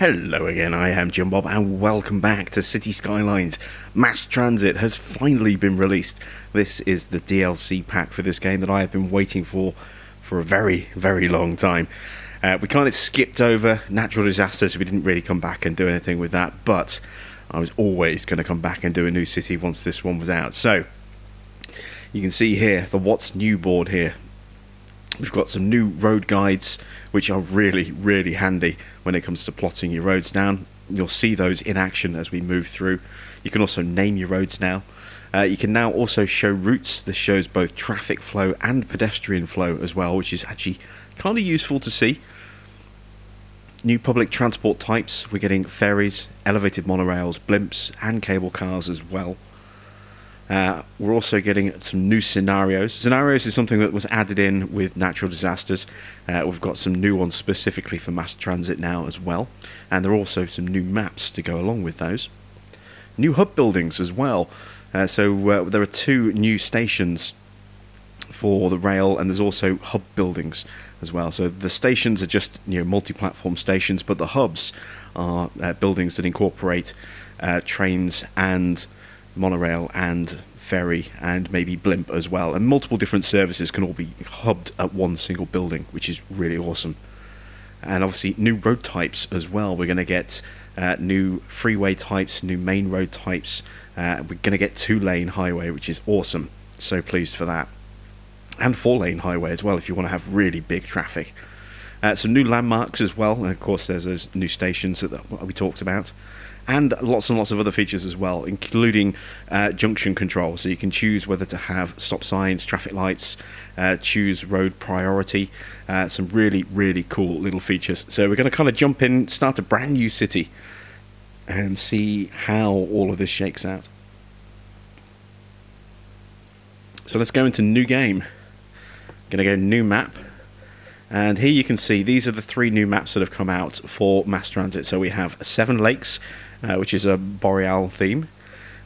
Hello again, I am Jim Bob and welcome back to City Skylines. Mass Transit has finally been released. This is the DLC pack for this game that I have been waiting for a very, very long time. We kind of skipped over natural disasters, so we didn't really come back and do anything with that, but I was always going to come back and do a new city once this one was out. So, you can see here, the What's New board here. We've got some new road guides, which are really, really handy when it comes to plotting your roads down. You'll see those in action as we move through. You can also name your roads now. You can now also show routes. This shows both traffic flow and pedestrian flow as well, which is actually kind of useful to see. New public transport types. We're getting ferries, elevated monorails, blimps, and cable cars as well. We're also getting some new scenarios. Scenarios is something that was added in with natural disasters. We've got some new ones specifically for mass transit now as well. And there are also some new maps to go along with those. New hub buildings as well. So there are 2 new stations for the rail, and there's also hub buildings as well. So the stations are just multi-platform stations, but the hubs are buildings that incorporate trains and monorail and ferry and maybe blimp as well, and multiple different services can all be hubbed at one single building, which is really awesome. And obviously new road types as well. We're going to get new freeway types, new main road types. We're going to get 2-lane highway, which is awesome. So pleased for that. And 4-lane highway as well if you want to have really big traffic. Some new landmarks as well, and of course there's those new stations that we talked about. And lots of other features as well, including junction control. So you can choose whether to have stop signs, traffic lights, choose road priority. Some really, really cool little features. So we're going to kind of jump in, start a brand new city, and see how all of this shakes out. So let's go into new game. Going to go new map. And here you can see these are the 3 new maps that have come out for mass transit. So we have 7 Lakes, which is a boreal theme.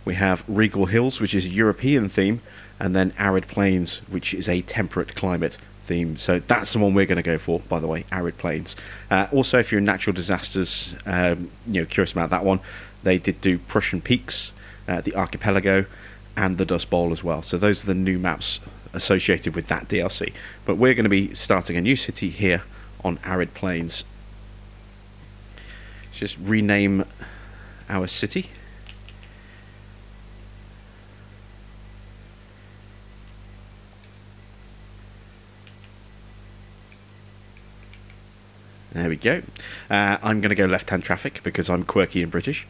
We have Regal Hills, which is a European theme. And then Arid Plains, which is a temperate climate theme. So that's the one we're going to go for, by the way, Arid Plains. Also, if you're in natural disasters, curious about that one, they did do Prussian Peaks, the Archipelago, and the Dust Bowl as well. So those are the new maps associated with that DLC. But we're going to be starting a new city here on Arid Plains. Let's just rename our city. There we go. I'm going to go left-hand traffic because I'm quirky and British.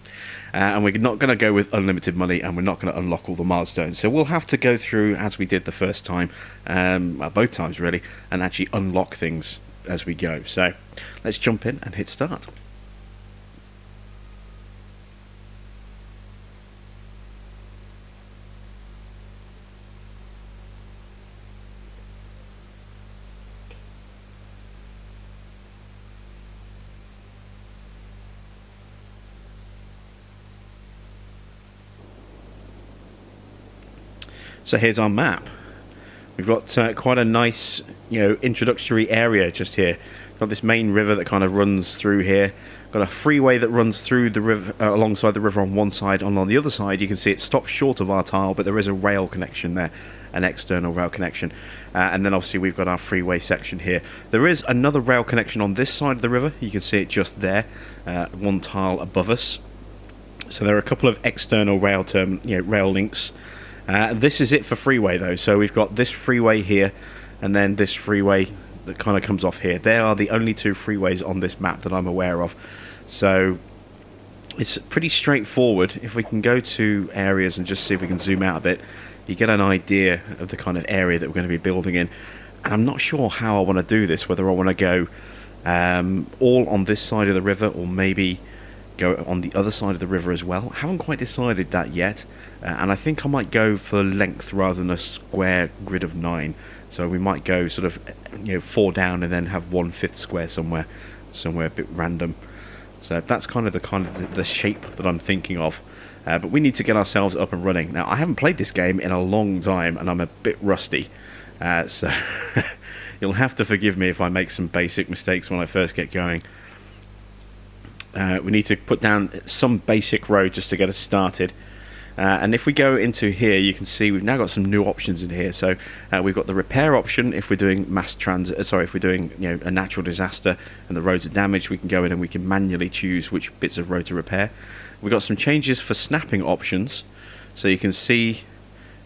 And we're not going to go with unlimited money, and we're not going to unlock all the milestones. So we'll have to go through, as we did the first time, well, both times really, and actually unlock things as we go. So let's jump in and hit start. So here's our map. We've got quite a nice, introductory area just here. Got this main river that kind of runs through here. Got a freeway that runs through the river, alongside the river on one side, and on the other side you can see it stops short of our tile, but there is a rail connection there, an external rail connection. And then obviously we've got our freeway section here. There is another rail connection on this side of the river. You can see it just there, one tile above us. So there are a couple of external rail rail links. This is it for freeway though, so we've got this freeway here and then this freeway that kind of comes off here. They are the only 2 freeways on this map that I'm aware of, so it's pretty straightforward. If we can go to areas and just see if we can zoom out a bit, you get an idea of the kind of area that we're going to be building in. And I'm not sure how I want to do this, whether I want to go all on this side of the river or maybe go on the other side of the river as well. I haven't quite decided that yet, and I think I might go for length rather than a square grid of 9. So we might go sort of 4 down and then have 1/5 square somewhere a bit random. So that's kind of the shape that I'm thinking of. But we need to get ourselves up and running. Now I haven't played this game in a long time and I'm a bit rusty, so You'll have to forgive me if I make some basic mistakes when I first get going. we need to put down some basic road just to get us started. And if we go into here, you can see we've now got some new options in here. So we've got the repair option if we're doing mass transit. Sorry, if we're doing a natural disaster and the roads are damaged, we can go in and we can manually choose which bits of road to repair. We've got some changes for snapping options. So you can see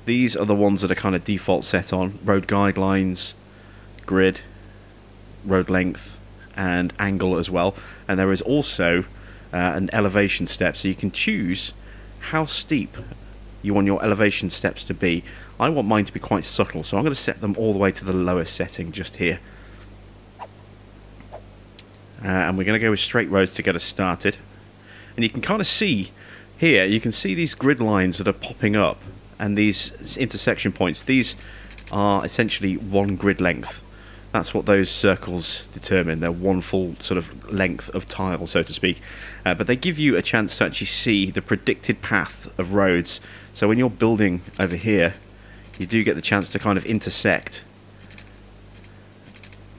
these are the ones that are kind of default set on: road guidelines, grid, road length, and angle as well. And there is also an elevation step, so you can choose how steep you want your elevation steps to be. I want mine to be quite subtle, so I'm going to set them all the way to the lowest setting just here. And we're going to go with straight roads to get us started. And you can kind of see here, you can see these grid lines that are popping up and these intersection points. These are essentially one grid length. That's what those circles determine. They're one full sort of length of tile, so to speak. But they give you a chance to actually see the predicted path of roads. So when you're building over here, you do get the chance to kind of intersect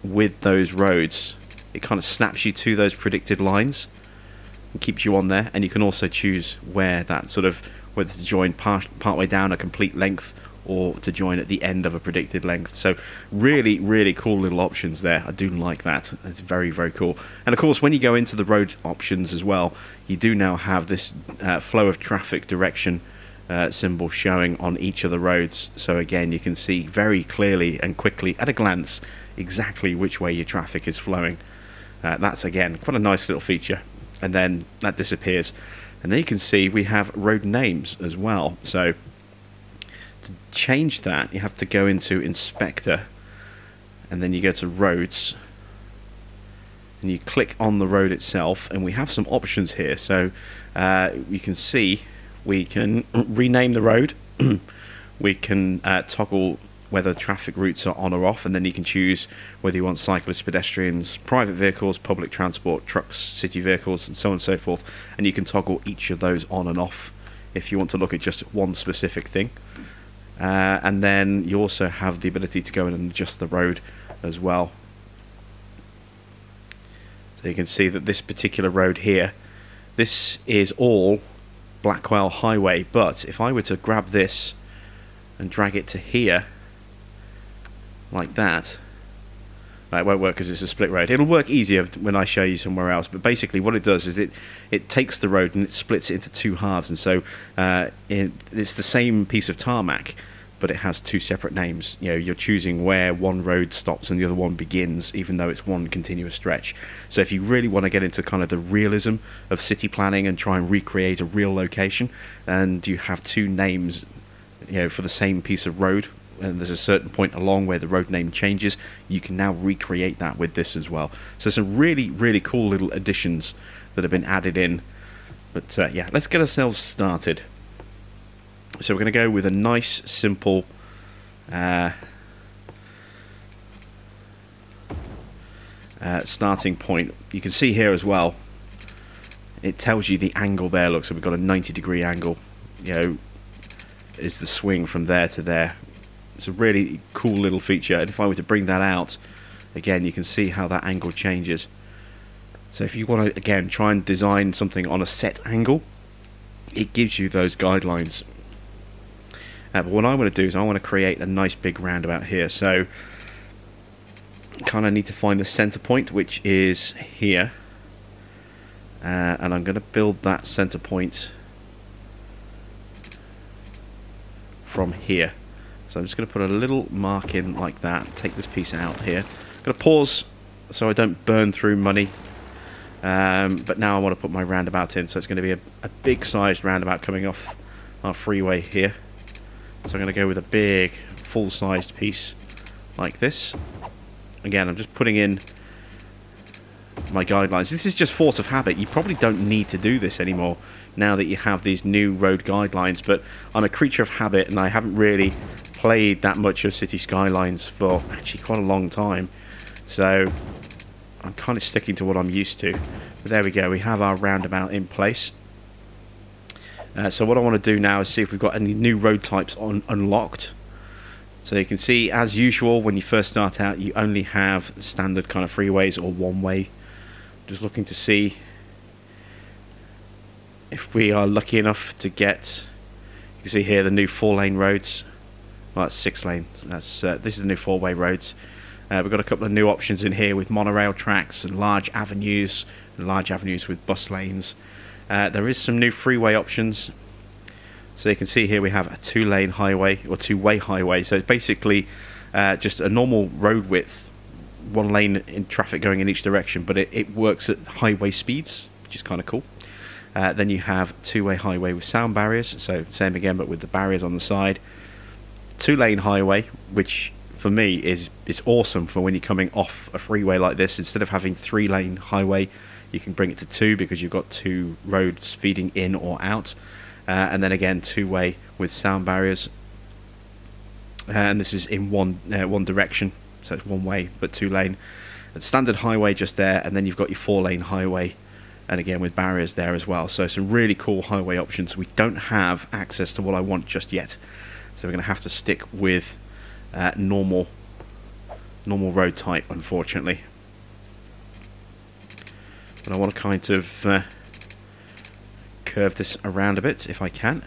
with those roads. It kind of snaps you to those predicted lines and keeps you on there. And you can also choose where that sort of, whether to join part way down a complete length or to join at the end of a predicted length. So really, really cool little options there. I do like that. It's very, very cool. And of course, when you go into the road options as well, you do now have this flow of traffic direction symbol showing on each of the roads. So again, you can see very clearly and quickly at a glance exactly which way your traffic is flowing. That's again quite a nice little feature. And then that disappears. And then you can see we have road names as well. So to change that, you have to go into Inspector, and then you go to Roads, and you click on the road itself, and we have some options here. So you can see we can rename the road, we can toggle whether traffic routes are on or off, and then you can choose whether you want cyclists, pedestrians, private vehicles, public transport, trucks, city vehicles, and so on and so forth. And you can toggle each of those on and off if you want to look at just one specific thing. And then you also have the ability to go in and adjust the road as well. So you can see that this particular road here, this is all Blackwell Highway, but if I were to grab this and drag it to here like that, it won't work because it's a split road. It'll work easier when I show you somewhere else, but basically what it does is it takes the road and it splits it into two halves, and so it's the same piece of tarmac, but it has two separate names. You're choosing where one road stops and the other one begins, even though it's one continuous stretch. So if you really want to get into kind of the realism of city planning and try and recreate a real location, and you have two names for the same piece of road, and there's a certain point along where the road name changes, you can now recreate that with this as well. So some really, really cool little additions that have been added in. But yeah, let's get ourselves started. So we're going to go with a nice, simple starting point. You can see here as well, it tells you the angle there. Look, so we've got a 90-degree angle, is the swing from there to there. It's a really cool little feature, and if I were to bring that out again, you can see how that angle changes. So if you want to again try and design something on a set angle, it gives you those guidelines. But what I want to do is I want to create a nice big roundabout here. So kind of need to find the center point, which is here, and I'm going to build that center point from here. So I'm just going to put a little mark in like that, take this piece out here. I'm going to pause so I don't burn through money, but now I want to put my roundabout in, so it's going to be a big sized roundabout coming off our freeway here. So I'm going to go with a big full-sized piece like this. Again, I'm just putting in my guidelines. This is just force of habit. You probably don't need to do this anymore now that you have these new road guidelines, but I'm a creature of habit, and I haven't really played that much of City Skylines for actually quite a long time, so I'm kind of sticking to what I'm used to. But there we go, we have our roundabout in place. So what I want to do now is see if we've got any new road types unlocked. So you can see, as usual, when you first start out, you only have standard kind of freeways or one-way. Just looking to see if we are lucky enough to get, you can see here the new 4-lane roads. Well, that's 6 lane. This is the new 4-way roads. We've got a couple of new options in here with monorail tracks and large avenues with bus lanes. There is some new freeway options. So you can see here we have a 2-lane highway, or 2-way highway. So it's basically just a normal road width, 1 lane in traffic going in each direction, but it works at highway speeds, which is kind of cool. Then you have 2-way highway with sound barriers, so same again but with the barriers on the side. 2-lane highway, which for me is awesome for when you're coming off a freeway like this. Instead of having 3-lane highway, you can bring it to 2 because you've got 2 roads feeding in or out. And then again 2-way with sound barriers, and this is in one direction, so it's 1 way but 2-lane. And standard highway just there, and then you've got your 4-lane highway, and again with barriers there as well. So some really cool highway options. We don't have access to what I want just yet, so we're going to have to stick with normal road type, unfortunately. But I want to kind of curve this around a bit if I can.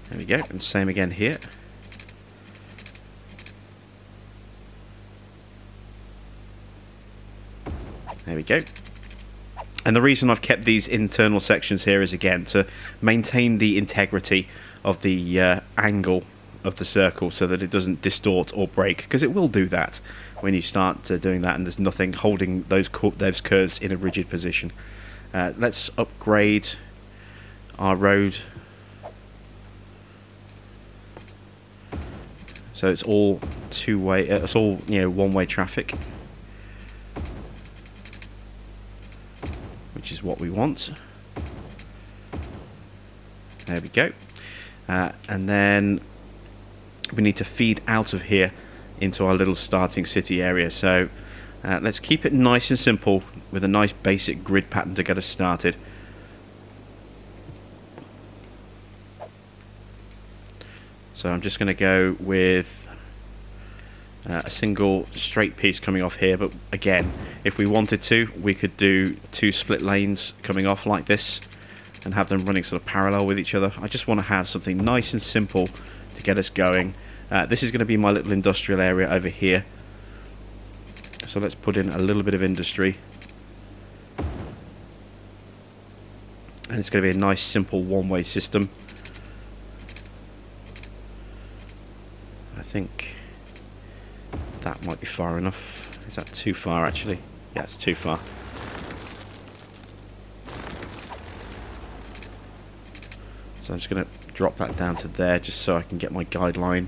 There we go, and same again here. There we go. And the reason I've kept these internal sections here is again to maintain the integrity of the angle of the circle so that it doesn't distort or break, because it will do that when you start doing that and there's nothing holding those curves in a rigid position. Let's upgrade our road so it's all 2-way, it's all 1-way traffic, which is what we want. There we go. And then we need to feed out of here into our little starting city area. So let's keep it nice and simple with a nice basic grid pattern to get us started. So I'm just going to go with a single straight piece coming off here, but again, if we wanted to, we could do 2 split lanes coming off like this and have them running sort of parallel with each other. I just want to have something nice and simple to get us going. This is going to be my little industrial area over here, so let's put in a little bit of industry, and it's going to be a nice simple 1-way system. I think that might be far enough. Is that too far actually? Yeah, it's too far. So I'm just going to drop that down to there just so I can get my guideline,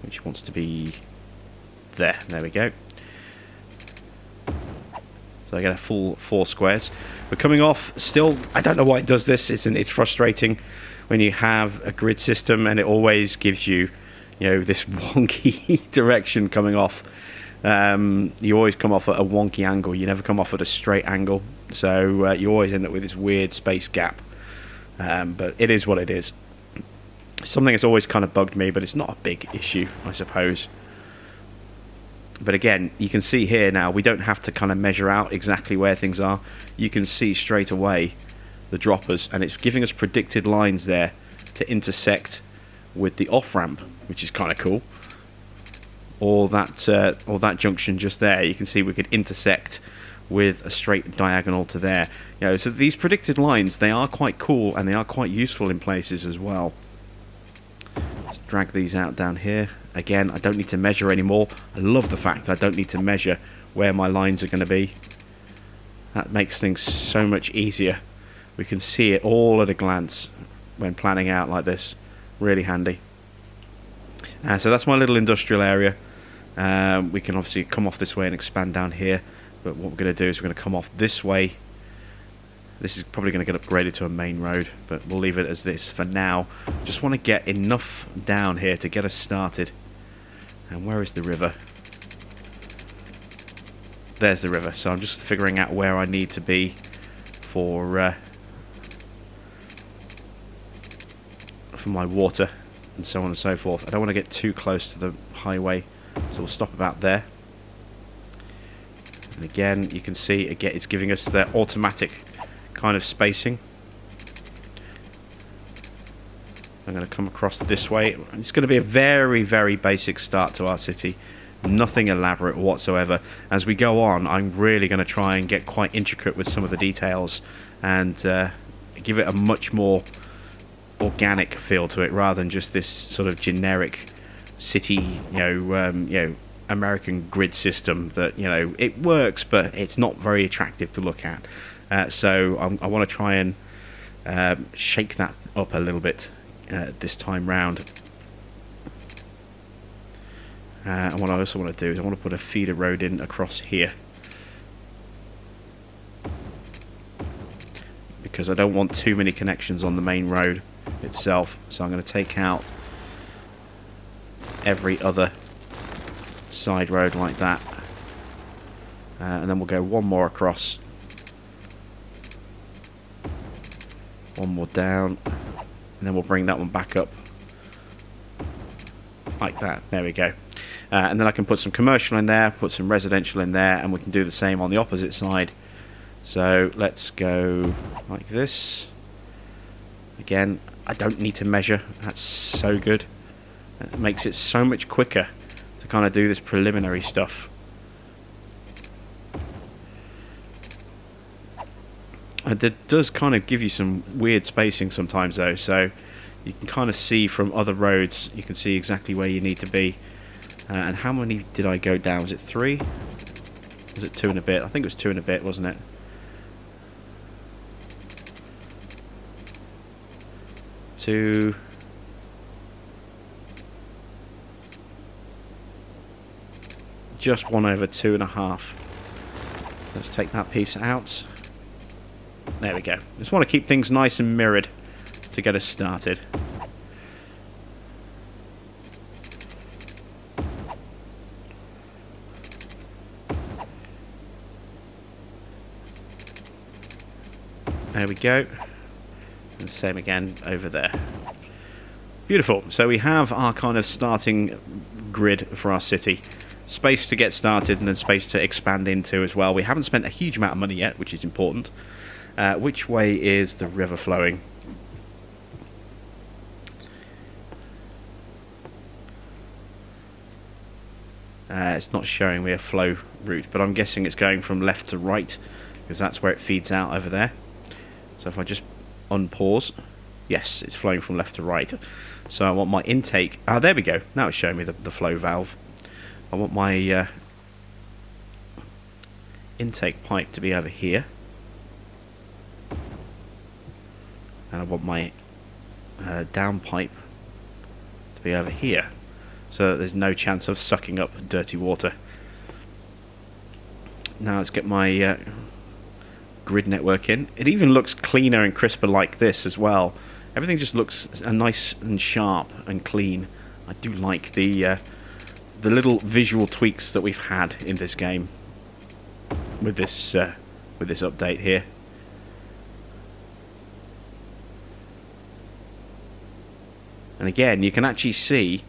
which wants to be there. There we go. So I get a full 4 squares. We're coming off still, I don't know why it does this. It's frustrating when you have a grid system and it always gives you, this wonky direction coming off. You always come off at a wonky angle. You never come off at a straight angle. So you always end up with this weird space gap. But it is what it is. Something that's always kind of bugged me, but it's not a big issue, I suppose. But again, you can see here now, we don't have to kind of measure out exactly where things are. You can see straight away the droppers, and it's giving us predicted lines there to intersect with the off-ramp, which is kind of cool. Or that junction just there, you can see we could intersect with a straight diagonal to there. So these predicted lines, they are quite cool and they are quite useful in places as well. Let's drag these out down here. Again, I don't need to measure anymore. I love the fact that I don't need to measure where my lines are going to be. That makes things so much easier. We can see it all at a glance when planning out like this. Really handy. So that's my little industrial area. We can obviously come off this way and expand down here. But what we're going to do is we're going to come off this way. This is probably going to get upgraded to a main road, but we'll leave it as this for now. Just want to get enough down here to get us started. And where is the river? There's the river. So I'm just figuring out where I need to be for my water and so on and so forth. I don't want to get too close to the highway So we'll stop about there. And again, you can see again it's giving us the automatic kind of spacing. I'm going to come across this way. It's going to be a very, very basic start to our city. Nothing elaborate whatsoever. As we go on, I'm really going to try and get quite intricate with some of the details and give it a much more organic feel to it, rather than just this sort of generic city, American grid system that, it works, but it's not very attractive to look at. So I want to try and shake that up a little bit this time round. And what I also want to do is I want to put a feeder road in across here, because I don't want too many connections on the main road itself. So I'm going to take out every other side road like that, and then we'll go one more across, one more down, and then we'll bring that one back up like that. There we go. And then I can put some commercial in there, put some residential in there, and we can do the same on the opposite side. So let's go like this. Again, I don't need to measure. That's so good. It makes it so much quicker to kind of do this preliminary stuff. And it does kind of give you some weird spacing sometimes though, so you can kind of see from other roads, you can see exactly where you need to be. And how many did I go down? Was it 3? Was it 2 and a bit? I think it was 2 and a bit, wasn't it? Two. Just 1 over 2.5. Let's take that piece out. There we go. Just want to keep things nice and mirrored to get us started. There we go. And the same again over there. Beautiful. So we have our kind of starting grid for our city. Space to get started and then space to expand into as well. We haven't spent a huge amount of money yet, which is important. Which way is the river flowing? It's not showing me a flow route, but I'm guessing it's going from left to right, because that's where it feeds out over there. So if I just unpause, yes, it's flowing from left to right. So I want my intake, there we go, now it's showing me the flow valve. I want my intake pipe to be over here, and I want my down pipe to be over here, so that there's no chance of sucking up dirty water. Now let's get my grid network in. It even looks cleaner and crisper like this as well. Everything just looks nice and sharp and clean. I do like the little visual tweaks that we've had in this game with this update here. And again, you can actually see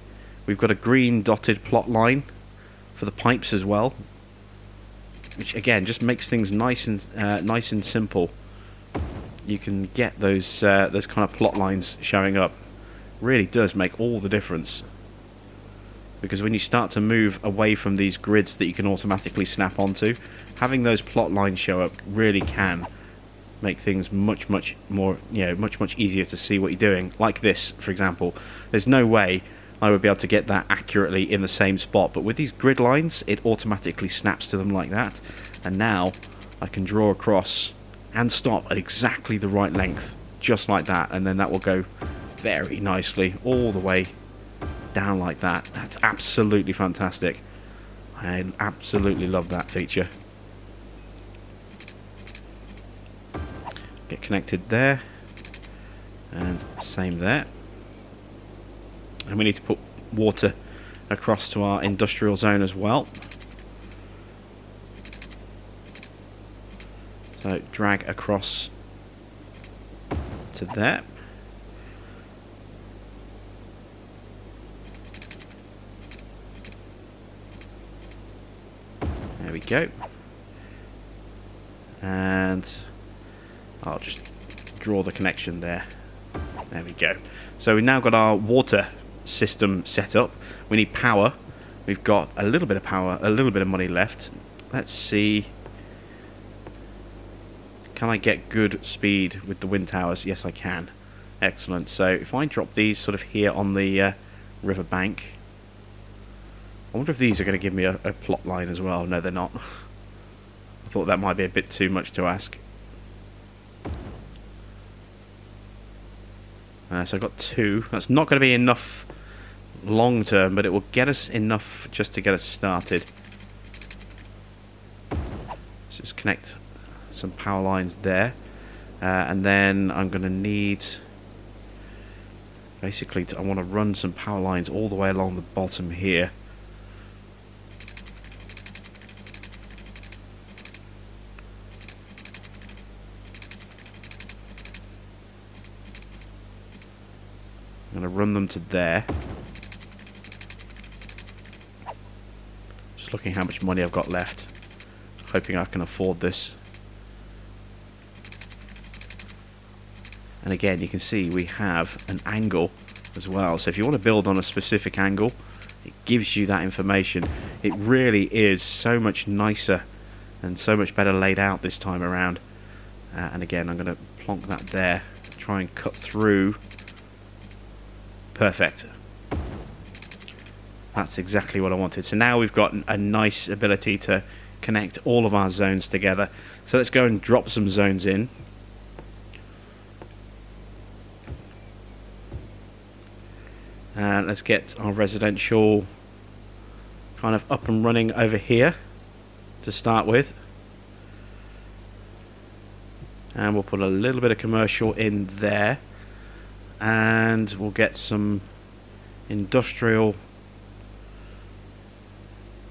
we've got a green dotted plot line for the pipes as well, which again just makes things nice and simple. You can get those kind of plot lines showing up. Really does make all the difference, because when you start to move away from these grids that you can automatically snap onto, having those plot lines show up really can make things much more, much easier to see what you're doing. Like this, for example, there's no way I would be able to get that accurately in the same spot, but with these grid lines it automatically snaps to them like that, and now I can draw across and stop at exactly the right length, just like that, and then that will go very nicely all the way down like that. That's absolutely fantastic. I absolutely love that feature. Get connected there, and same there. And we need to put water across to our industrial zone as well. So drag across to there. go. And I'll just draw the connection there. There we go. So we've now got our water system set up. We need power. We've got a little bit of power, a little bit of money left. Let's see. Can I get good speed with the wind towers? Yes, I can. Excellent. So if I drop these sort of here on the river bank, I wonder if these are going to give me a plot line as well. No, they're not. I thought that might be a bit too much to ask. So I've got 2. That's not going to be enough long term, but it will get us enough just to get us started. Let's just connect some power lines there. And then I'm going to need... Basically, I want to run some power lines all the way along the bottom here. I'm going to run them to there. Just looking how much money I've got left. Hoping I can afford this. And again, you can see we have an angle as well. So if you want to build on a specific angle, it gives you that information. It really is so much nicer and so much better laid out this time around. And again, I'm going to plonk that there. Try and cut through. Perfect. That's exactly what I wanted. So now we've got a nice ability to connect all of our zones together. So let's go and drop some zones in. And let's get our residential kind of up and running over here to start with. And we'll put a little bit of commercial in there. And we'll get some industrial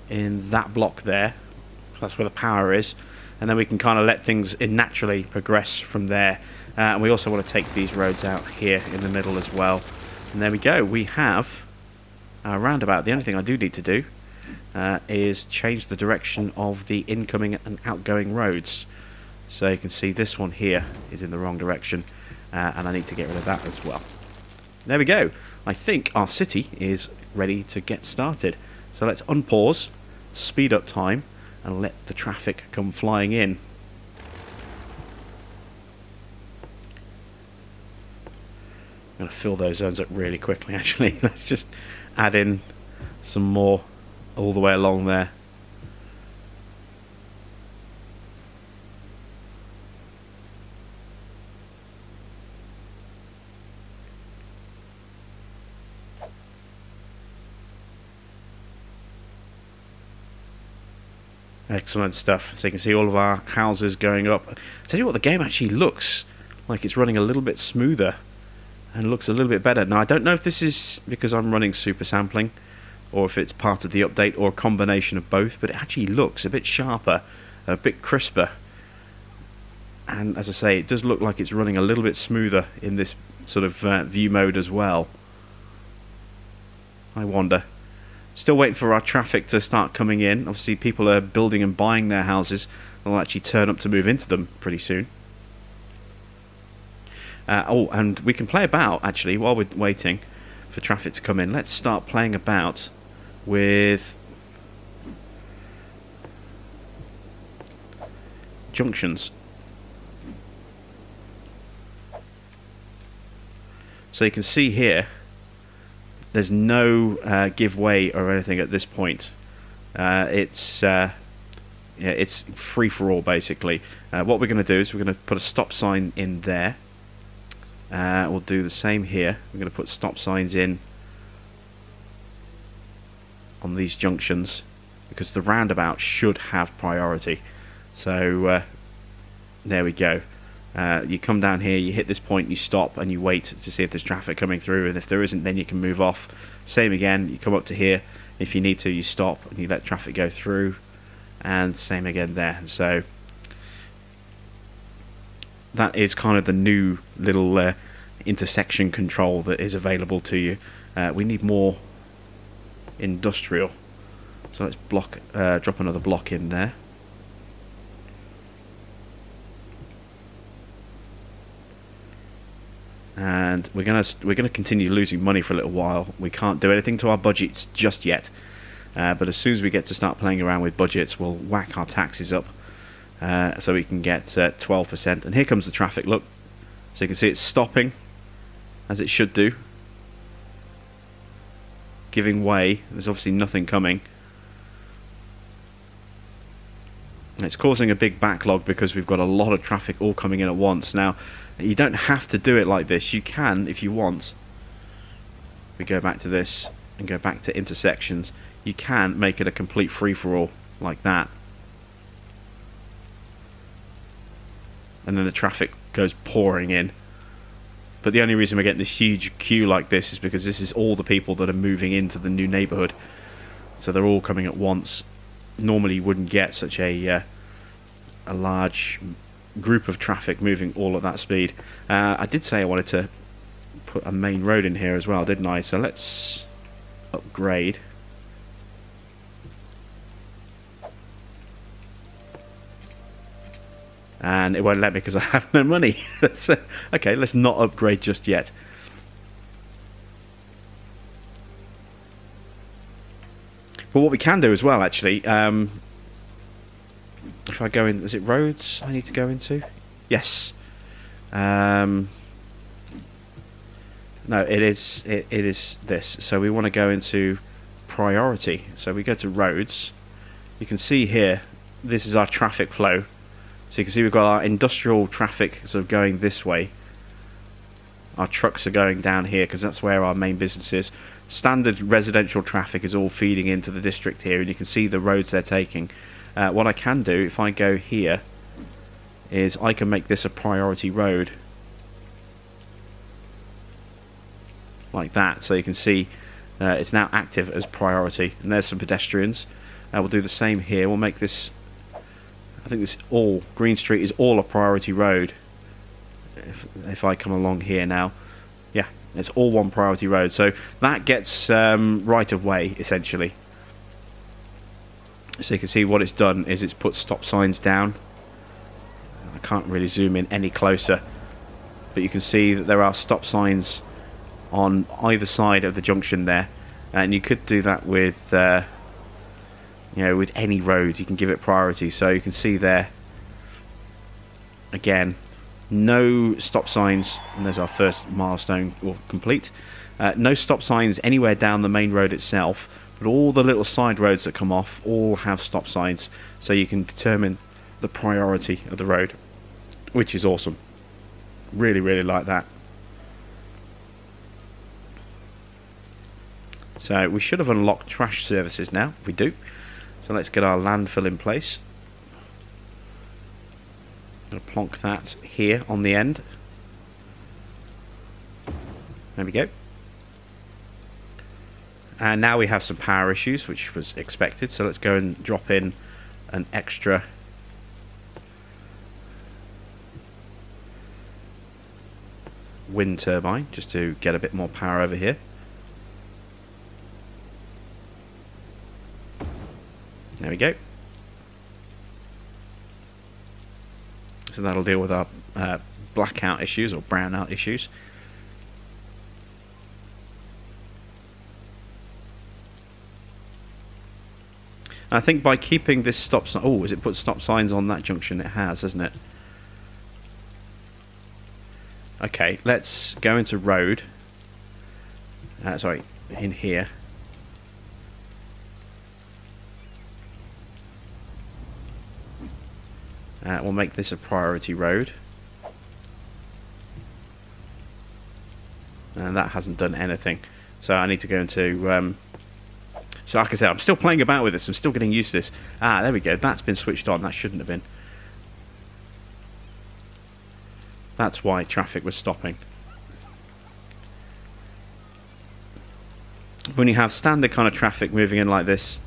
in that block there. That's where the power is. And then we can kind of let things naturally progress from there. And we also want to take these roads out here in the middle as well. And there we go. We have our roundabout. The only thing I do need to do is change the direction of the incoming and outgoing roads. So you can see this one here is in the wrong direction. And I need to get rid of that as well. There we go. I think our city is ready to get started. So let's unpause, speed up time, and let the traffic come flying in. I'm going to fill those zones up really quickly, actually. Let's just add in some more all the way along there. Excellent stuff. So you can see all of our houses going up. I'll tell you what, the game actually looks like it's running a little bit smoother and looks a little bit better. Now, I don't know if this is because I'm running super sampling or if it's part of the update or a combination of both, but it actually looks a bit sharper, a bit crisper. And as I say, it does look like it's running a little bit smoother in this sort of view mode as well. I wonder. Still waiting for our traffic to start coming in. Obviously, people are building and buying their houses. They'll actually turn up to move into them pretty soon. Oh, and we can play about, actually, while we're waiting for traffic to come in. Let's start playing about with junctions. So you can see here, there's no give way or anything at this point. It's free for all, basically. What we're going to do is we're going to put a stop sign in there. We'll do the same here. We're going to put stop signs in on these junctions because the roundabout should have priority. So there we go. You come down here, you hit this point, you stop and you wait to see if there's traffic coming through, and if there isn't, then you can move off. Same again, you come up to here, if you need to, you stop and you let traffic go through, and same again there. So that is kind of the new little intersection control that is available to you. We need more industrial, so let's drop another block in there. and we're gonna continue losing money for a little while. We can't do anything to our budgets just yet, but as soon as we get to start playing around with budgets, we'll whack our taxes up so we can get 12%. And here comes the traffic. Look, so you can see it's stopping as it should do, giving way. There's obviously nothing coming. And it's causing a big backlog because we've got a lot of traffic all coming in at once. Now, you don't have to do it like this. You can if you want. We go back to this and go back to intersections. You can make it a complete free-for-all like that. And then the traffic goes pouring in. But the only reason we're getting this huge queue like this is because this is all the people that are moving into the new neighbourhood. So they're all coming at once. Normally you wouldn't get such a large group of traffic moving all at that speed. I did say I wanted to put a main road in here as well, didn't I? So let's upgrade. And it won't let me because I have no money. So, okay, let's not upgrade just yet. But what we can do as well, actually, if I go in, is it roads I need to go into? Yes. No, it is this. So we want to go into priority. So we go to roads. You can see here, this is our traffic flow. So you can see we've got our industrial traffic sort of going this way. Our trucks are going down here because that's where our main business is. Standard residential traffic is all feeding into the district here, and you can see the roads they're taking. What I can do, if I go here, is I can make this a priority road. Like that, so you can see it's now active as priority. And there's some pedestrians. We'll do the same here. We'll make this, I think this all, Green Street is all a priority road. If I come along here now, yeah, it's all one priority road. So that gets right of way, essentially. So you can see what it's done is it's put stop signs down. I can't really zoom in any closer, but you can see that there are stop signs on either side of the junction there, and you could do that with you know, with any road. You can give it priority. So you can see there again, no stop signs, and there's our first milestone complete. No stop signs anywhere down the main road itself, but all the little side roads that come off all have stop signs, so you can determine the priority of the road, which is awesome. Really, really like that. So we should have unlocked trash services now. We do. So let's get our landfill in place. I'm going to plonk that here on the end. There we go. And now we have some power issues, which was expected. So let's go and drop in an extra wind turbine just to get a bit more power over here. There we go. So that'll deal with our blackout issues or brownout issues. I think by keeping this stop sign... Oh, has it put stop signs on that junction? It has, hasn't it? Okay, let's go into road. Sorry, in here. We'll make this a priority road. And that hasn't done anything. So I need to go into... So like I said, I'm still playing about with this. I'm still getting used to this. Ah, there we go. That's been switched on. That shouldn't have been. That's why traffic was stopping. When you have standard kind of traffic moving in like this,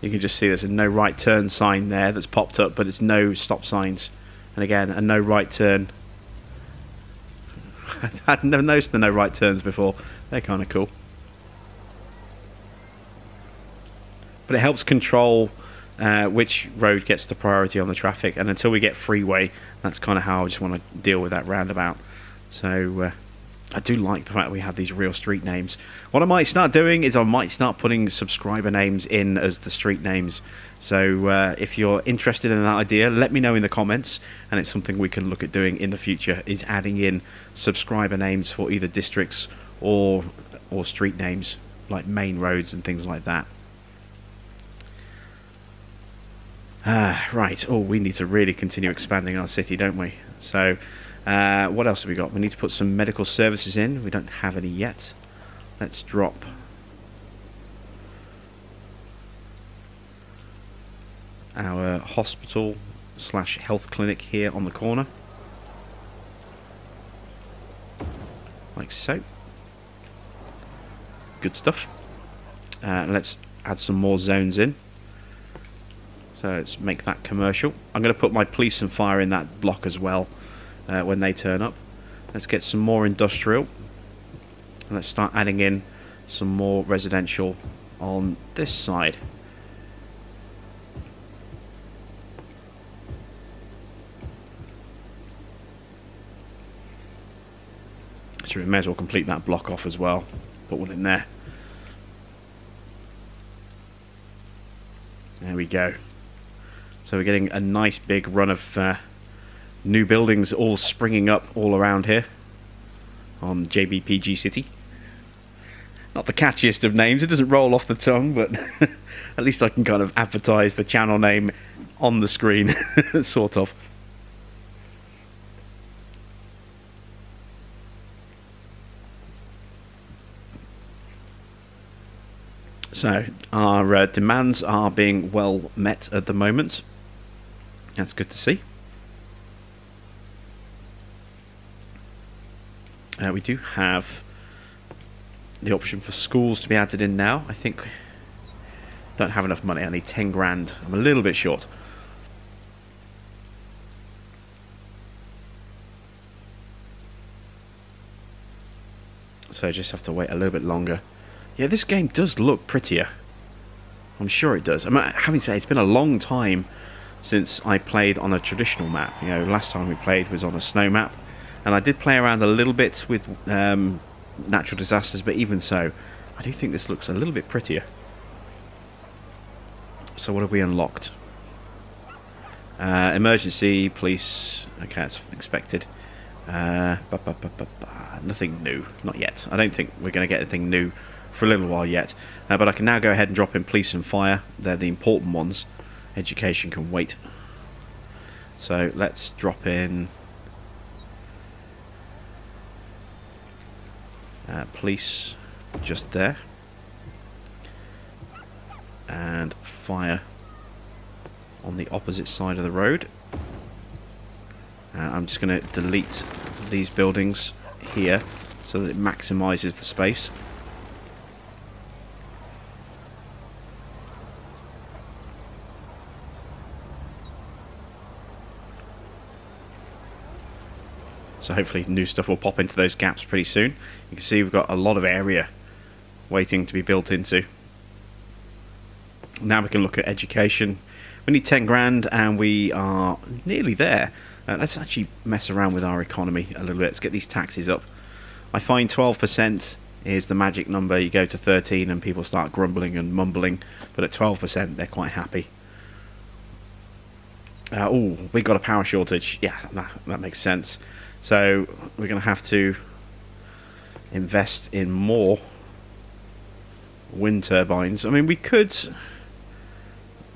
you can just see there's a no right turn sign there that's popped up, but it's no stop signs. And again, a no right turn. I'd never noticed the no right turns before. They're kind of cool. But it helps control which road gets the priority on the traffic, and until we get freeway, That's kind of how I just want to deal with that roundabout. So I do like the fact that we have these real street names. What I might start doing is I might start putting subscriber names in as the street names. So if you're interested in that idea, let me know in the comments, and it's something we can look at doing in the future, is adding in subscriber names for either districts or street names, like main roads and things like that. Right, we need to really continue expanding our city, don't we? So what else have we got? We need to put some medical services in. We don't have any yet. Let's drop our hospital / health clinic here on the corner, like so. Good stuff. Let's add some more zones in. So let's make that commercial. I'm going to put my police and fire in that block as well when they turn up. Let's get some more industrial. And let's start adding in some more residential on this side. So we may as well complete that block off as well. Put one in there. There we go. So we're getting a nice big run of new buildings all springing up all around here on JBPG City. Not the catchiest of names, it doesn't roll off the tongue, but at least I can kind of advertise the channel name on the screen, sort of. So our demands are being well met at the moment. That's good to see. We do have the option for schools to be added in now. I think don't have enough money. I need 10 grand. I'm a little bit short. So I just have to wait a little bit longer. Yeah, this game does look prettier. I'm sure it does. I mean, having said, it's been a long time since I played on a traditional map. You know, last time we played was on a snow map, and I did play around a little bit with natural disasters, but even so, I do think this looks a little bit prettier. So what have we unlocked? Emergency, police. Okay, that's expected. Nothing new, not yet. I don't think we're going to get anything new for a little while yet, but I can now go ahead and drop in police and fire. They're the important ones. Education can wait. So let's drop in police just there, and fire on the opposite side of the road. I'm just going to delete these buildings here so that it maximizes the space. So hopefully new stuff will pop into those gaps pretty soon. You can see we've got a lot of area waiting to be built into. Now we can look at education. We need 10 grand and we are nearly there. Let's actually mess around with our economy a little bit. Let's get these taxes up. I find 12% is the magic number. You go to 13 and people start grumbling and mumbling, but at 12% they're quite happy. Oh, we got a power shortage. Yeah, that makes sense. So we're going to have to invest in more wind turbines. I mean, we could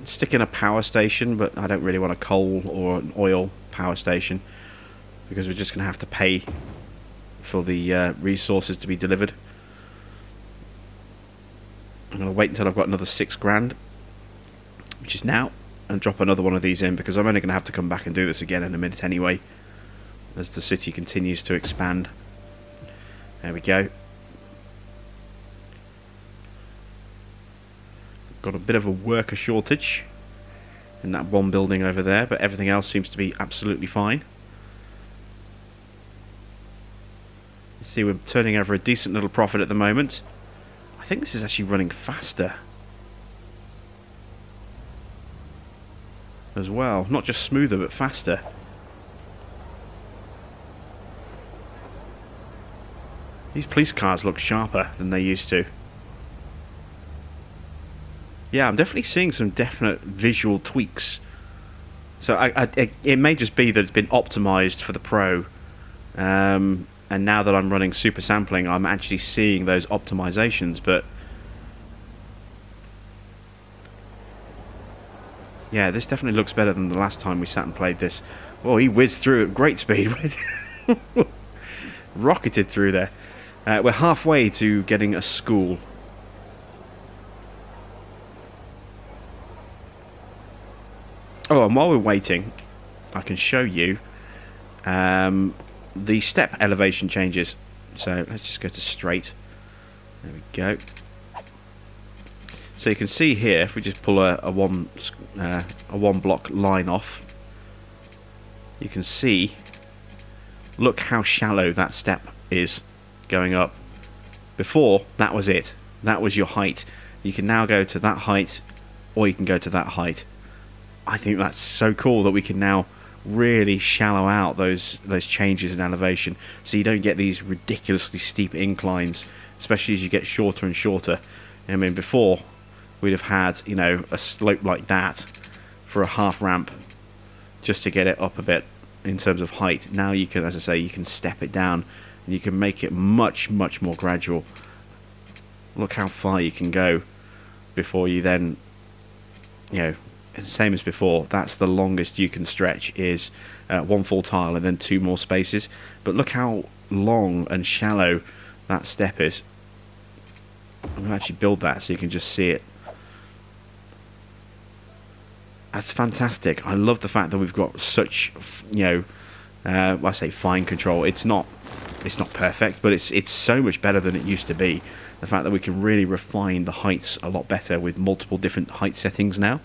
stick in a power station, but I don't really want a coal or an oil power station because we're just going to have to pay for the resources to be delivered. I'm going to wait until I've got another 6 grand, which is now, and drop another one of these in because I'm only going to have to come back and do this again in a minute anyway, as the city continues to expand. There we go. Got a bit of a worker shortage in that one building over there, but everything else seems to be absolutely fine. You see, we're turning over a decent little profit at the moment. I think this is actually running faster as well, not just smoother but faster. These police cars look sharper than they used to. Yeah, I'm definitely seeing some definite visual tweaks. So it may just be that it's been optimized for the Pro, and now that I'm running super sampling, I'm actually seeing those optimizations. But yeah, this definitely looks better than the last time we sat and played this. Oh, he whizzed through at great speed. Rocketed through there. We're halfway to getting a school. Oh, and while we're waiting, I can show you the step elevation changes. So let's just go to straight. There we go. So you can see here, if we just pull a one block line off, you can see, look how shallow that step is going up. Before, that was it. That was your height. You can now go to that height, or you can go to that height. I think that's so cool that we can now really shallow out those changes in elevation, so you don't get these ridiculously steep inclines, especially as you get shorter and shorter. I mean, before we'd have had, you know, a slope like that for a half ramp just to get it up a bit in terms of height. Now you can, as I say, you can step it down and you can make it much more gradual. Look how far you can go before you then, you know, same as before. That's the longest you can stretch, is one full tile and then 2 more spaces. But look how long and shallow that step is. I'm going to actually build that so you can just see it. That's fantastic. I love the fact that we've got such, you know, I say fine control. It's not perfect, but it's so much better than it used to be. The fact that we can really refine the heights a lot better with multiple different height settings now,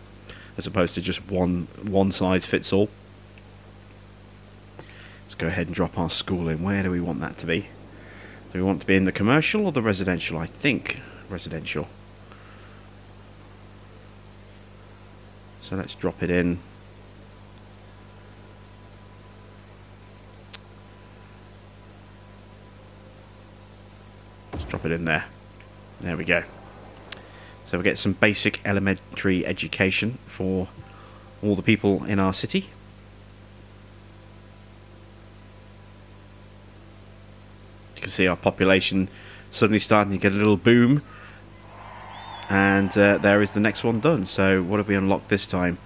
as opposed to just one size fits all. Let's go ahead and drop our school in. Where do we want that to be? Do we want it to be in the commercial or the residential? I think residential. So let's drop it in. Let's drop it in there. There we go. So we get some basic elementary education for all the people in our city. You can see our population suddenly starting to get a little boom. And there is the next one done. So what have we unlocked this time?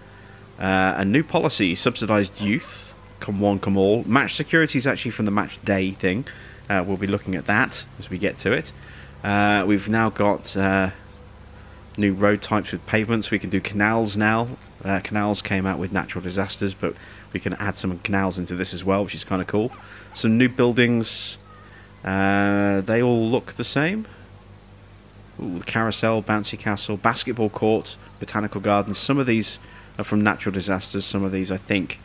A new policy, subsidised youth, come one, come all. Match security is actually from the match day thing. We'll be looking at that as we get to it. We've now got new road types with pavements. We can do canals now. Canals came out with natural disasters, but we can add some canals into this as well, which is kind of cool. Some new buildings. They all look the same. Ooh, carousel, bouncy castle, basketball court, botanical gardens. Some of these are from natural disasters. Some of these, I think,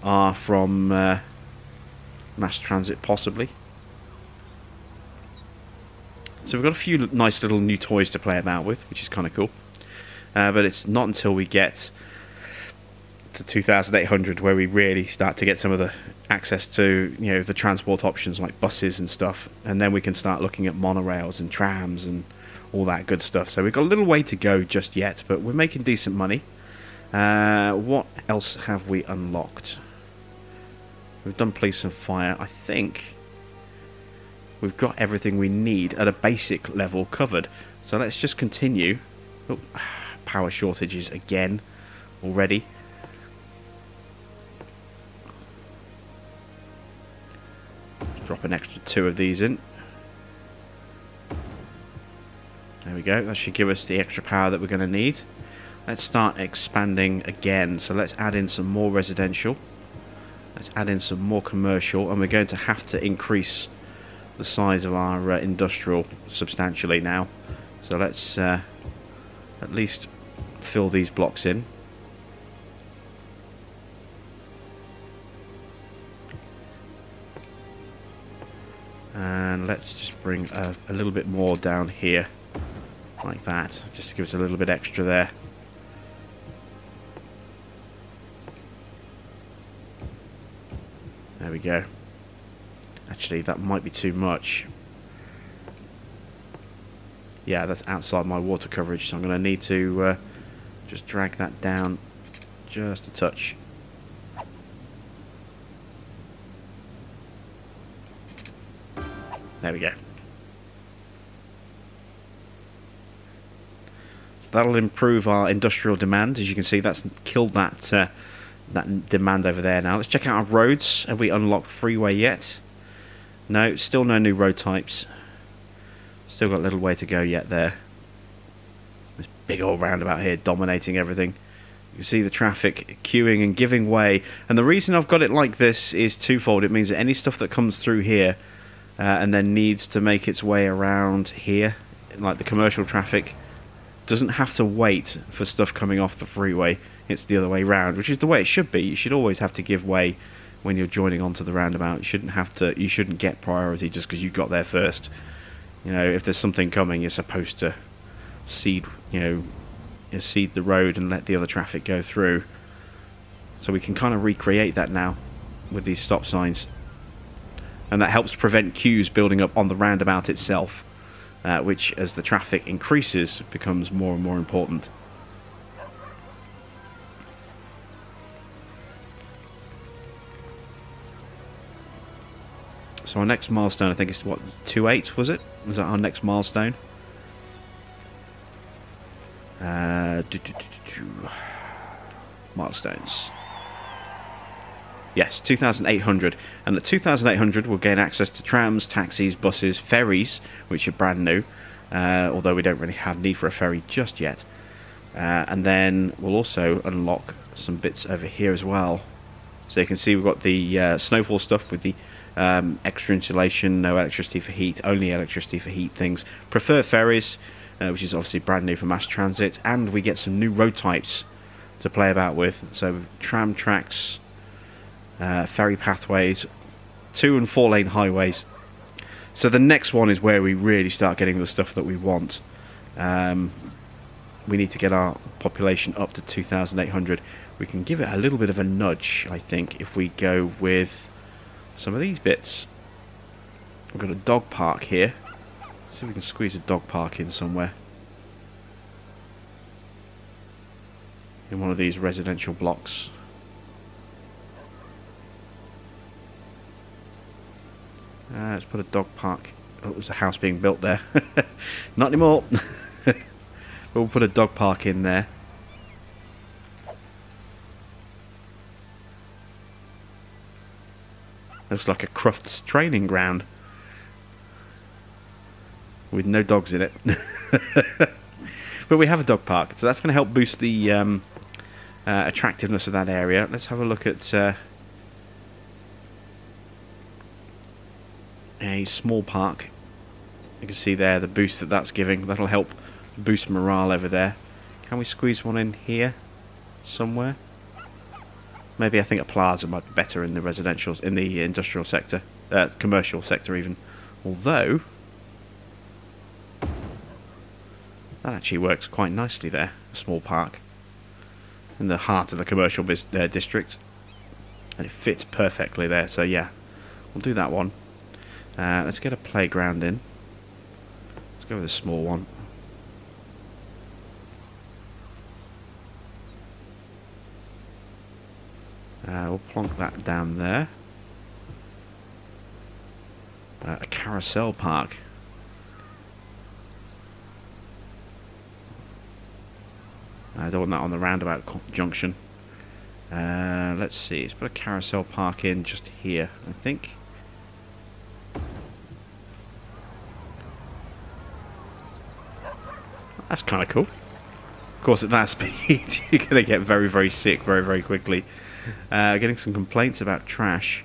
are from mass transit, possibly. So we've got a few nice little new toys to play about with, which is kind of cool. But it's not until we get to 2800 where we really start to get some of the access to, you know, the transport options like buses and stuff, and then we can start looking at monorails and trams and all that good stuff. So we've got a little way to go just yet, but we're making decent money. What else have we unlocked? We've done police and fire. I think we've got everything we need at a basic level covered. So let's just continue. Oh, power shortages again already. Drop an extra 2 of these in. There we go. That should give us the extra power that we're going to need. Let's start expanding again. So let's add in some more residential. Let's add in some more commercial. And we're going to have to increase the size of our industrial substantially now. So let's at least fill these blocks in. And let's just bring a little bit more down here, like that, just to give us a little bit extra there. There we go. Actually, that might be too much. Yeah, that's outside my water coverage, so I'm going to need to just drag that down just a touch. There we go. So that'll improve our industrial demand. As you can see, that's killed that that demand over there now. Let's check out our roads. Have we unlocked freeway yet? No, still no new road types. Still got a little way to go yet there. This big old roundabout here dominating everything. You can see the traffic queuing and giving way. And the reason I've got it like this is twofold. It means that any stuff that comes through here and then needs to make its way around here, like the commercial traffic, doesn't have to wait for stuff coming off the freeway. It's the other way round, which is the way it should be. You should always have to give way when you're joining onto the roundabout. You shouldn't have to. You shouldn't get priority just because you got there first. You know, if there's something coming, you're supposed to seed the road and let the other traffic go through. So we can kind of recreate that now with these stop signs, and that helps prevent queues building up on the roundabout itself, which, as the traffic increases, becomes more and more important. So our next milestone, I think, is what, 2.8, was it? Was that our next milestone? Milestones. Yes, 2,800. And at 2,800 we'll gain access to trams, taxis, buses, ferries, which are brand new, although we don't really have need for a ferry just yet. And then we'll also unlock some bits over here as well. So you can see we've got the snowfall stuff with the extra insulation, no electricity for heat, only electricity for heat things. Prefer ferries, which is obviously brand new for mass transit, and we get some new road types to play about with. So tram tracks, ferry pathways, 2- and 4-lane highways. So the next one is where we really start getting the stuff that we want. We need to get our population up to 2,800. We can give it a little bit of a nudge, I think, if we go with some of these bits. We've got a dog park here. Let's see if we can squeeze a dog park in somewhere. In one of these residential blocks. Let's put a dog park. Oh, there's a house being built there. Not anymore. But we'll put a dog park in there. Looks like a Crufts training ground with no dogs in it. But we have a dog park, so that's going to help boost the attractiveness of that area. Let's have a look at a small park. You can see there the boost that that's giving. That'll help boost morale over there. Can we squeeze one in here somewhere? Maybe I think a plaza might be better in the residential, in the industrial sector, commercial sector even. Although that actually works quite nicely there, a small park in the heart of the commercial district, and it fits perfectly there. So yeah, we'll do that one. Let's get a playground in. Let's go with a small one. We'll plonk that down there. A carousel park. I don't want that on the roundabout junction. Let's see. Let's put a carousel park in just here, I think. That's kind of cool. Of course, at that speed, you're going to get very, very sick very, very quickly. Getting some complaints about trash.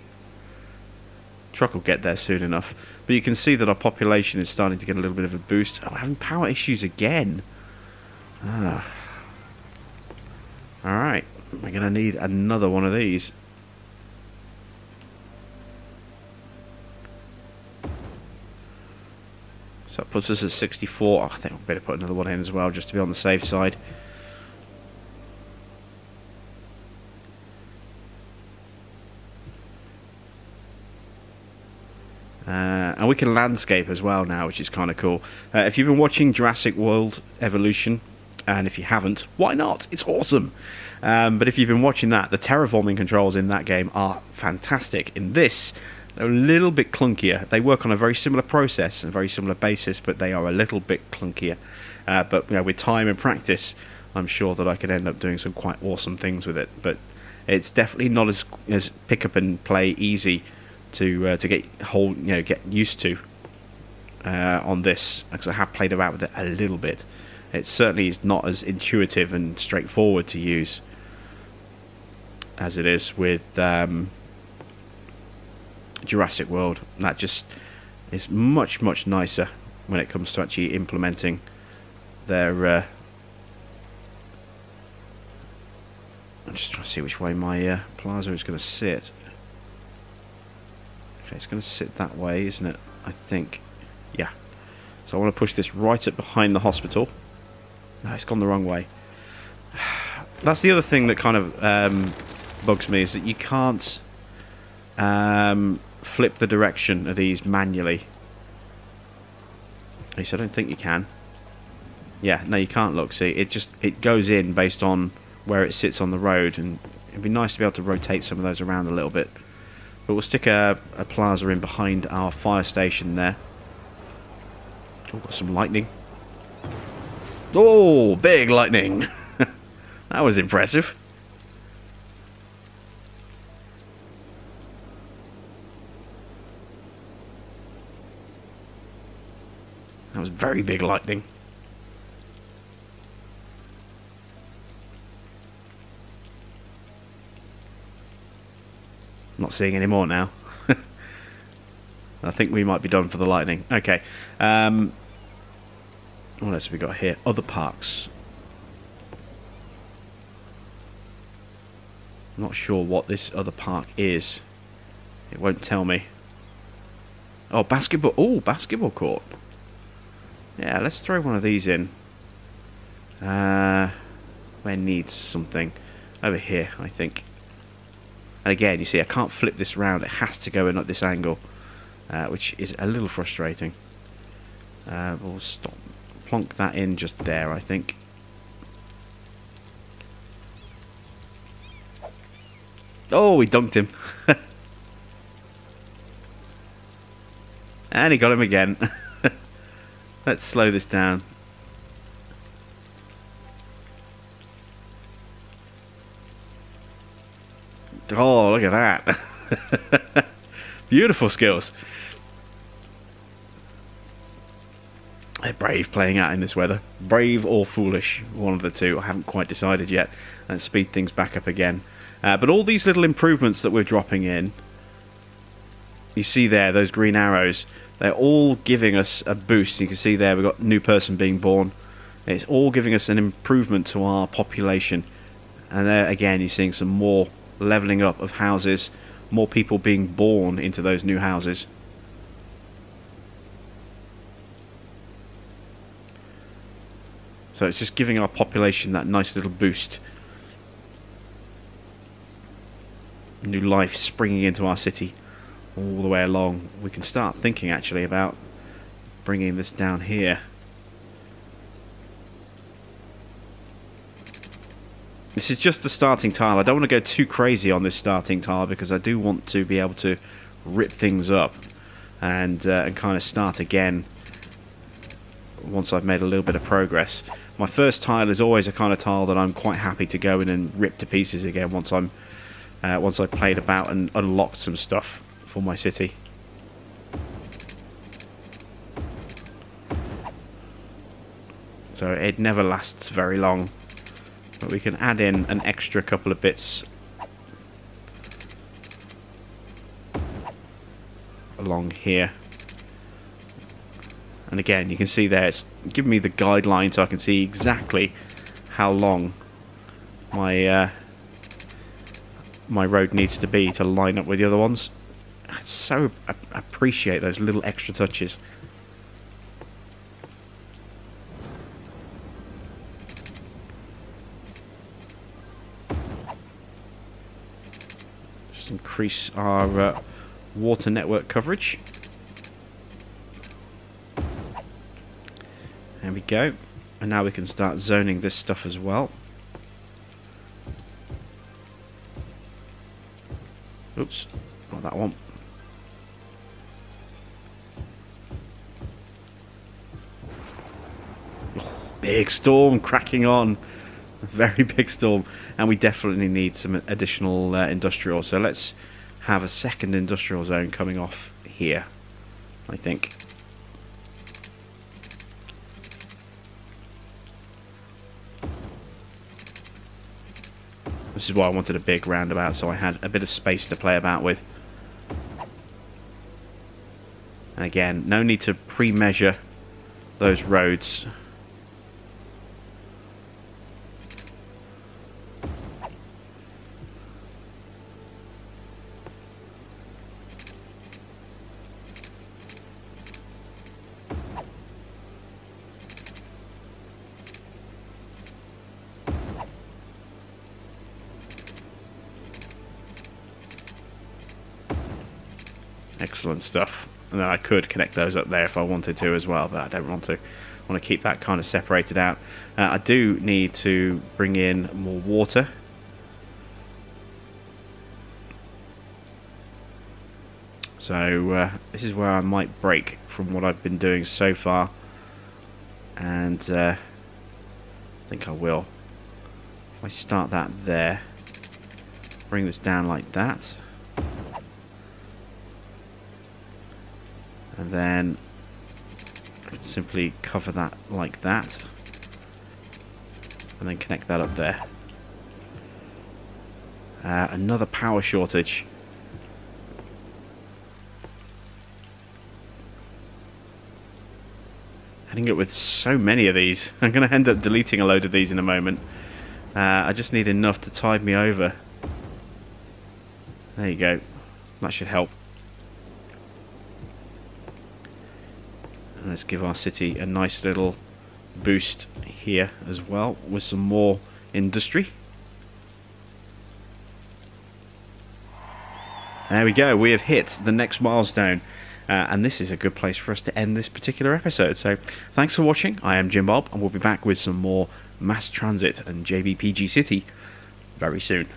Truck will get there soon enough. But you can see that our population is starting to get a little bit of a boost. Oh, we're having power issues again. Alright. We're going to need another one of these. So that puts us at 64. Oh, I think we'll better put another one in as well, just to be on the safe side. And we can landscape as well now, which is kind of cool. If you've been watching Jurassic World Evolution, and if you haven't, why not? It's awesome. But if you've been watching that, the terraforming controls in that game are fantastic. In this, they're a little bit clunkier. They work on a very similar process and a very similar basis, but they are a little bit clunkier. But you know, with time and practice, I'm sure that I could end up doing some quite awesome things with it. But it's definitely not as pick up and play easy to get used to on this, because I have played about with it a little bit. It certainly is not as intuitive and straightforward to use as it is with Jurassic World. That just is much nicer when it comes to actually implementing their I'm just trying to see which way my plaza is going to sit. Okay, it's going to sit that way, isn't it? I think. Yeah. So I want to push this right up behind the hospital. No, it's gone the wrong way. That's the other thing that kind of bugs me, is that you can't flip the direction of these manually. At least I don't think you can. Yeah, no, you can't. Look, see, it goes in based on where it sits on the road, and it'd be nice to be able to rotate some of those around a little bit. But we'll stick a plaza in behind our fire station there. Oh, got some lightning. Oh, big lightning! That was impressive. That was very big lightning. Not seeing any more now. I think we might be done for the lightning. Okay. What else have we got here? Other parks. I'm not sure what this other park is. It won't tell me. Oh, basketball. Oh, basketball court. Yeah, let's throw one of these in. Where needs something? Over here, I think. And again, you see, I can't flip this round. It has to go in at this angle, which is a little frustrating. We'll stop. Plonk that in just there, I think. Oh, we dunked him. And he got him again. Let's slow this down. Oh, look at that. Beautiful skills. They're brave playing out in this weather. Brave or foolish, one of the two. I haven't quite decided yet. And speed things back up again. But all these little improvements that we're dropping in, you see there, those green arrows, they're all giving us a boost. You can see there, we've got a new person being born. It's all giving us an improvement to our population. And there, again, you're seeing some more levelling up of houses, more people being born into those new houses. So it's just giving our population that nice little boost. New life springing into our city all the way along. We can start thinking actually about bringing this down here. This is just the starting tile. I don't want to go too crazy on this starting tile because I do want to be able to rip things up and kind of start again once I've made a little bit of progress. My first tile is always a kind of tile that I'm quite happy to go in and rip to pieces again once I've played about and unlocked some stuff for my city. So it never lasts very long, but we can add in an extra couple of bits along here. And again, you can see there, it's giving me the guideline so I can see exactly how long my my road needs to be to line up with the other ones. I so appreciate those little extra touches. Just increase our water network coverage. There we go. And now we can start zoning this stuff as well. Oops, not that one. Oh, big storm cracking on. Very big storm. And we definitely need some additional industrial. So let's have a second industrial zone coming off here, I think. This is why I wanted a big roundabout, so I had a bit of space to play about with. And again, no need to pre-measure those roads. Excellent stuff. And then I could connect those up there if I wanted to as well, but I don't want to. I want to keep that kind of separated out. I do need to bring in more water. So this is where I might break from what I've been doing so far. And I think I will. If I start that there, bring this down like that. And then I can simply cover that like that. And then connect that up there. Another power shortage. Heading up with so many of these. I'm going to end up deleting a load of these in a moment. I just need enough to tide me over. There you go. That should help. Let's give our city a nice little boost here as well with some more industry. There we go, we have hit the next milestone, and this is a good place for us to end this particular episode. So thanks for watching. I am Jim Bob, and we'll be back with some more mass transit and JBPG City very soon.